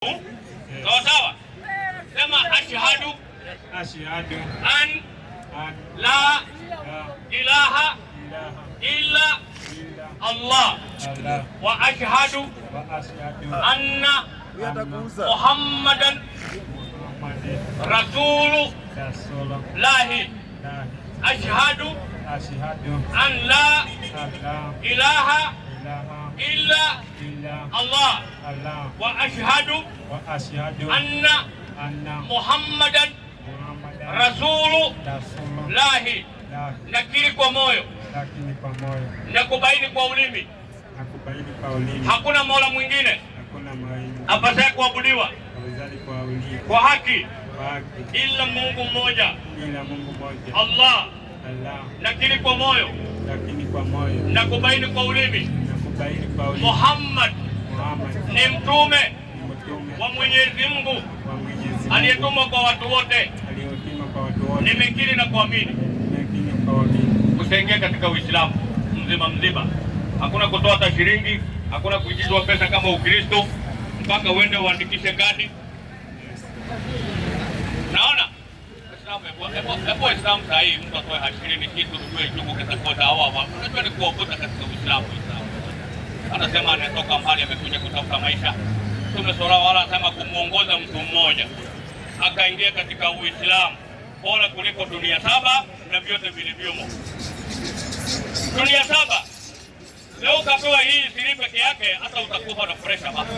Sawa sawa. Sema ashhadu an la ilaha illa Allah wa ashhadu anna Muhammadan Rasulullah. Ashhadu an la ilaha illa Allah wa ashhadu anna Muhammadan Rasulullah. Nakiri kwa moyo, nakubaini kwa ulimi, hakuna mola mwingine apasaye kuabudiwa kwa haki ila Mungu mmoja Allah. Nakiri kwa moyo, nakubaini kwa ulimi, Muhammad ni mtume wa Mwenyezi Mungu aliyetumwa kwa watu wote. Nimekiri na kuamini. Kusaingia katika Uislamu mzima mzima, hakuna kutoa hata shilingi, hakuna kuingizwa pesa kama Ukristo, mpaka uende uandikishe kadi. Naona Waislamu saa hii mtu atoe hashirini kitu tujue chuko kitakota hawa. Unajua ni kuokota katika Uislamu. Anasema anatoka mbali amekuja kutafuta maisha. Mtume sallallahu alaihi wasallam anasema kumuongoza mtu mmoja akaingia katika Uislamu bora kuliko dunia saba na vyote vilivyomo. Dunia saba leo kapewa hii siri peke yake, hata utakufa na pressure basi.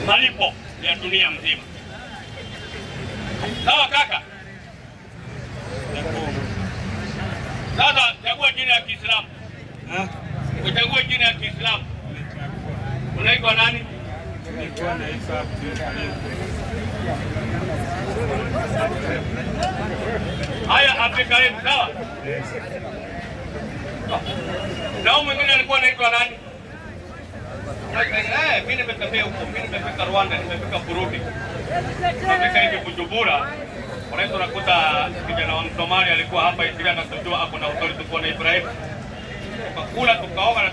Malipo ya dunia mzima. Sawa kaka? Sasa chagua jina ya Kiislamu. Uchague jina ya Kiislamu. Unaitwa nani? Haya, Abdulkarim, sawa? Na mwingine alikuwa anaitwa nani? Mimi nimetembea huko, mimi nimefika Rwanda, nimefika Burundi. Nimefika hivi Bujumbura. Unaweza unakuta kijana wa Msomali alikuwa hapa Isira na kujua hapo na authority kwa Ibrahim. Tukakula tukaoga na